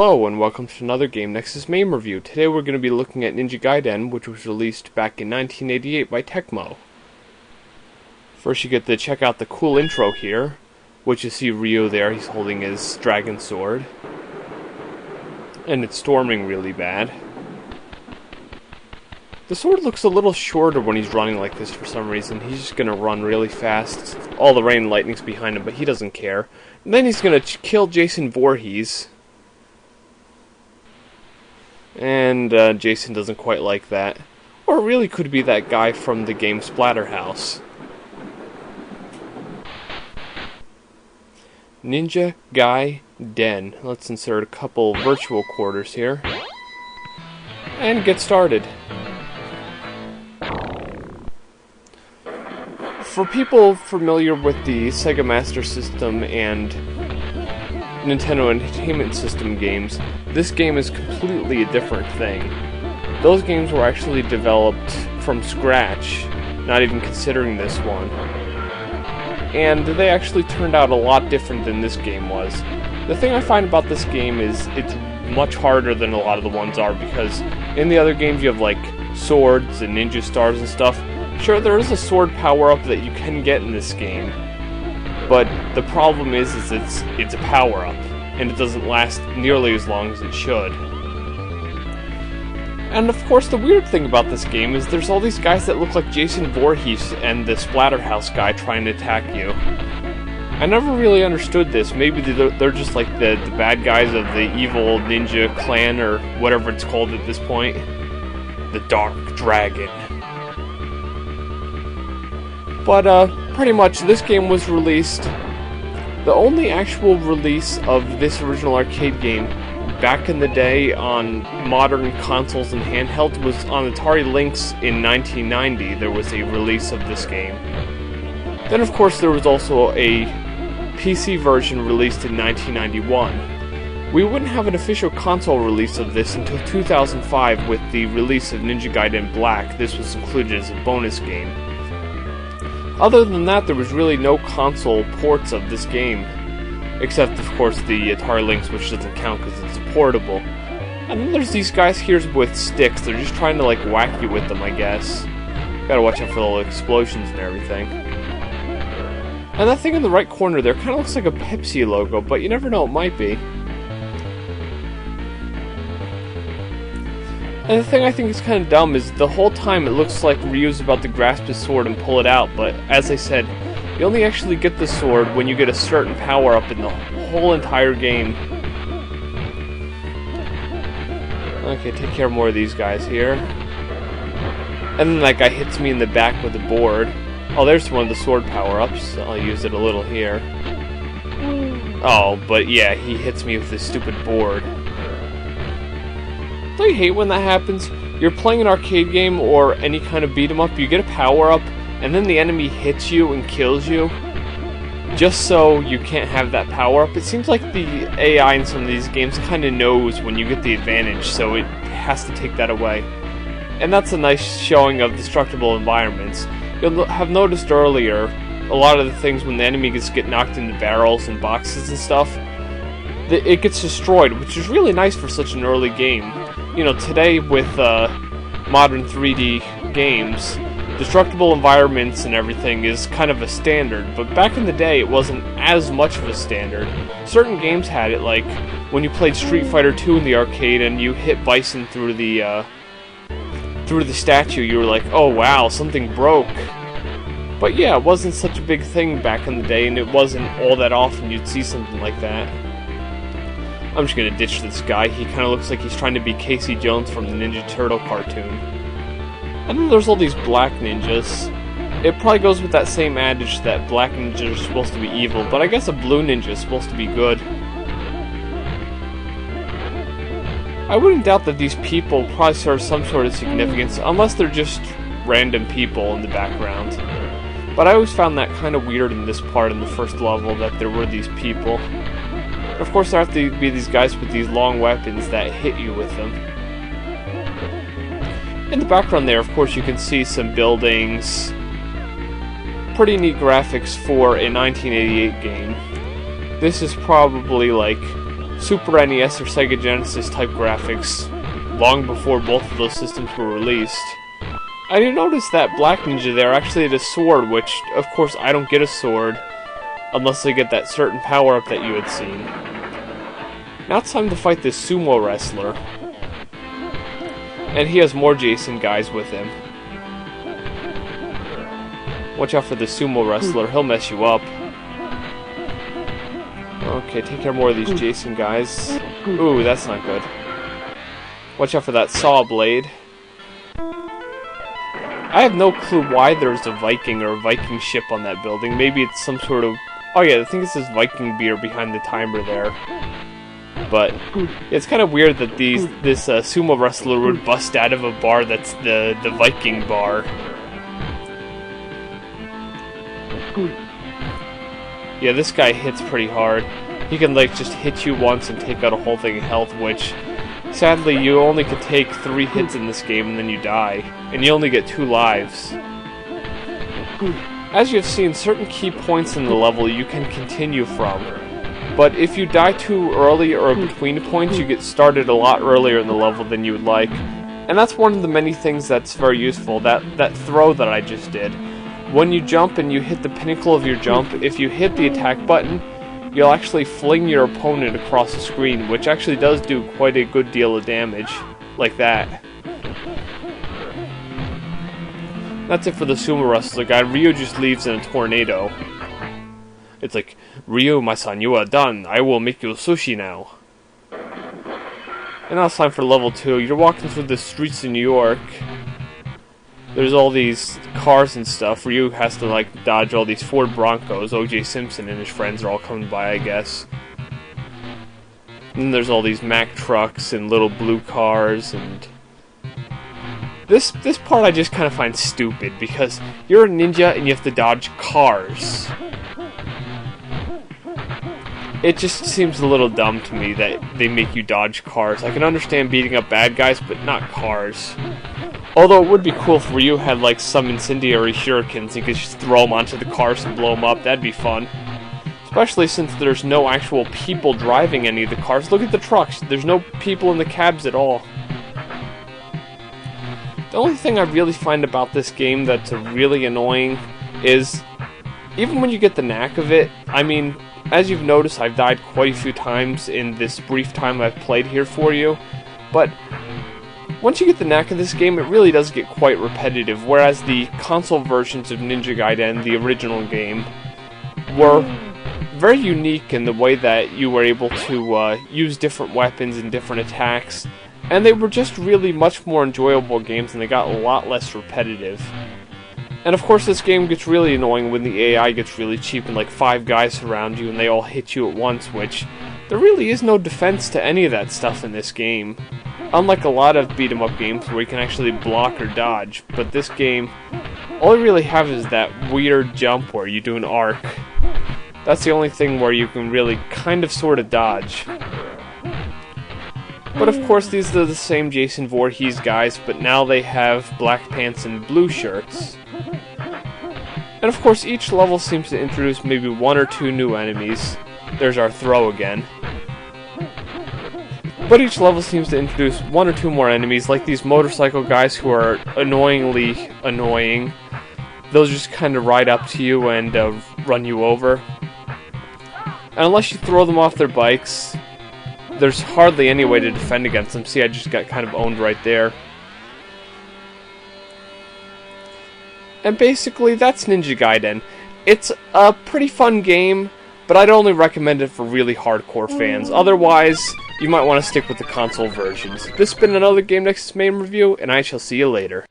Hello and welcome to another Game Nexus Mame review. Today we're going to be looking at Ninja Gaiden, which was released back in 1988 by Tecmo. First you get to check out the cool intro here, which you see Ryu there, he's holding his dragon sword. And it's storming really bad. The sword looks a little shorter when he's running like this for some reason. He's just going to run really fast. All the rain and lightning's behind him, but he doesn't care. And then he's going to kill Jason Voorhees. And Jason doesn't quite like that. Or it really could be that guy from the game Splatterhouse. Ninja Gaiden. Let's insert a couple virtual quarters here. And get started. For people familiar with the Sega Master System and Nintendo Entertainment System games, this game is completely a different thing. Those games were actually developed from scratch, not even considering this one. And they actually turned out a lot different than this game was. The thing I find about this game is it's much harder than a lot of the ones are, because in the other games you have like swords and ninja stars and stuff. Sure, there is a sword power-up that you can get in this game, but the problem is it's a power-up, and it doesn't last nearly as long as it should. And of course, the weird thing about this game is there's all these guys that look like Jason Voorhees and the Splatterhouse guy trying to attack you. I never really understood this. Maybe they're just like the bad guys of the evil ninja clan, or whatever it's called at this point. The Dark Dragon. But, pretty much, this game was released. The only actual release of this original arcade game back in the day on modern consoles and handhelds was on Atari Lynx in 1990. There was a release of this game. Then, of course, there was also a PC version released in 1991. We wouldn't have an official console release of this until 2005 with the release of Ninja Gaiden Black. This was included as a bonus game. Other than that, there was really no console ports of this game, except, of course, the Atari Lynx, which doesn't count because it's a portable. And then there's these guys here with sticks. They're just trying to, like, whack you with them, I guess. Gotta watch out for the little explosions and everything. And that thing in the right corner there kind of looks like a Pepsi logo, but you never know, it might be. And the thing I think is kind of dumb is the whole time it looks like Ryu's about to grasp his sword and pull it out, but as I said, you only actually get the sword when you get a certain power-up in the whole entire game. Okay, take care of more of these guys here. And then that guy hits me in the back with a board. Oh, there's one of the sword power-ups. I'll use it a little here. Oh, but yeah, he hits me with this stupid board. Don't you hate when that happens? You're playing an arcade game or any kind of beat 'em up, you get a power-up, and then the enemy hits you and kills you, just so you can't have that power-up. It seems like the AI in some of these games kind of knows when you get the advantage, so it has to take that away. And that's a nice showing of destructible environments. You'll have noticed earlier, a lot of the things when the enemy get knocked into barrels and boxes and stuff, it gets destroyed, which is really nice for such an early game. You know, today with modern 3D games, destructible environments and everything is kind of a standard, but back in the day it wasn't as much of a standard. Certain games had it, like when you played Street Fighter 2 in the arcade and you hit Bison through the statue, you were like, oh wow, something broke. But yeah, it wasn't such a big thing back in the day, and it wasn't all that often you'd see something like that. I'm just gonna ditch this guy. He kind of looks like he's trying to be Casey Jones from the Ninja Turtle cartoon. And then there's all these black ninjas. It probably goes with that same adage that black ninjas are supposed to be evil, but I guess a blue ninja is supposed to be good. I wouldn't doubt that these people probably serve some sort of significance, unless they're just random people in the background. But I always found that kind of weird in this part in the first level, that there were these people. Of course, there have to be these guys with these long weapons that hit you with them. In the background there, of course, you can see some buildings. Pretty neat graphics for a 1988 game. This is probably like Super NES or Sega Genesis type graphics long before both of those systems were released. I did notice that Black Ninja there actually had a sword, which, of course, I don't get a sword unless I get that certain power-up that you had seen. Now it's time to fight this sumo wrestler. And he has more Jason guys with him. Watch out for the sumo wrestler, he'll mess you up. Okay, take care of more of these Jason guys. Ooh, that's not good. Watch out for that saw blade. I have no clue why there's a Viking or a Viking ship on that building. Maybe it's some sort of... Oh yeah, I think it says Viking beer behind the timer there. But it's kind of weird that this sumo wrestler would bust out of a bar that's the Viking bar. Yeah, this guy hits pretty hard. He can like just hit you once and take out a whole thing of health, which sadly you only can take 3 hits in this game and then you die. And you only get 2 lives. As you've seen, certain key points in the level you can continue from. But if you die too early or between points, you get started a lot earlier in the level than you would like. And that's one of the many things that's very useful, that throw that I just did. When you jump and you hit the pinnacle of your jump, if you hit the attack button, you'll actually fling your opponent across the screen, which actually does do quite a good deal of damage, like that. That's it for the sumo wrestler guy. Ryu just leaves in a tornado. It's like, Ryu, my son, you are done. I will make you sushi now. And now it's time for level 2. You're walking through the streets of New York. There's all these cars and stuff. Ryu has to like dodge all these Ford Broncos. O.J. Simpson and his friends are all coming by, I guess. And then there's all these Mack trucks and little blue cars, and this part I just kind of find stupid because you're a ninja and you have to dodge cars. It just seems a little dumb to me that they make you dodge cars. I can understand beating up bad guys, but not cars. Although it would be cool if Ryu had like some incendiary shurikens, you could just throw them onto the cars and blow them up. That'd be fun. Especially since there's no actual people driving any of the cars. Look at the trucks. There's no people in the cabs at all. The only thing I really find about this game that's really annoying is, even when you get the knack of it, I mean, as you've noticed, I've died quite a few times in this brief time I've played here for you, but once you get the knack of this game, it really does get quite repetitive, whereas the console versions of Ninja Gaiden, the original game, were very unique in the way that you were able to use different weapons and different attacks, and they were just really much more enjoyable games, and they got a lot less repetitive. And of course this game gets really annoying when the AI gets really cheap and like 5 guys surround you and they all hit you at once, which there really is no defense to any of that stuff in this game. Unlike a lot of beat-em-up games where you can actually block or dodge, but this game, all you really have is that weird jump where you do an arc. That's the only thing where you can really kind of sort of dodge. But of course these are the same Jason Voorhees guys, but now they have black pants and blue shirts. And of course each level seems to introduce maybe 1 or 2 new enemies. There's our throw again. But each level seems to introduce 1 or 2 more enemies, like these motorcycle guys who are annoyingly annoying. They'll just kind of ride up to you and run you over. And unless you throw them off their bikes, there's hardly any way to defend against them. See, I just got kind of owned right there. And basically, that's Ninja Gaiden. It's a pretty fun game, but I'd only recommend it for really hardcore fans. Otherwise, you might want to stick with the console versions. This has been another Game Nexus Mame review, and I shall see you later.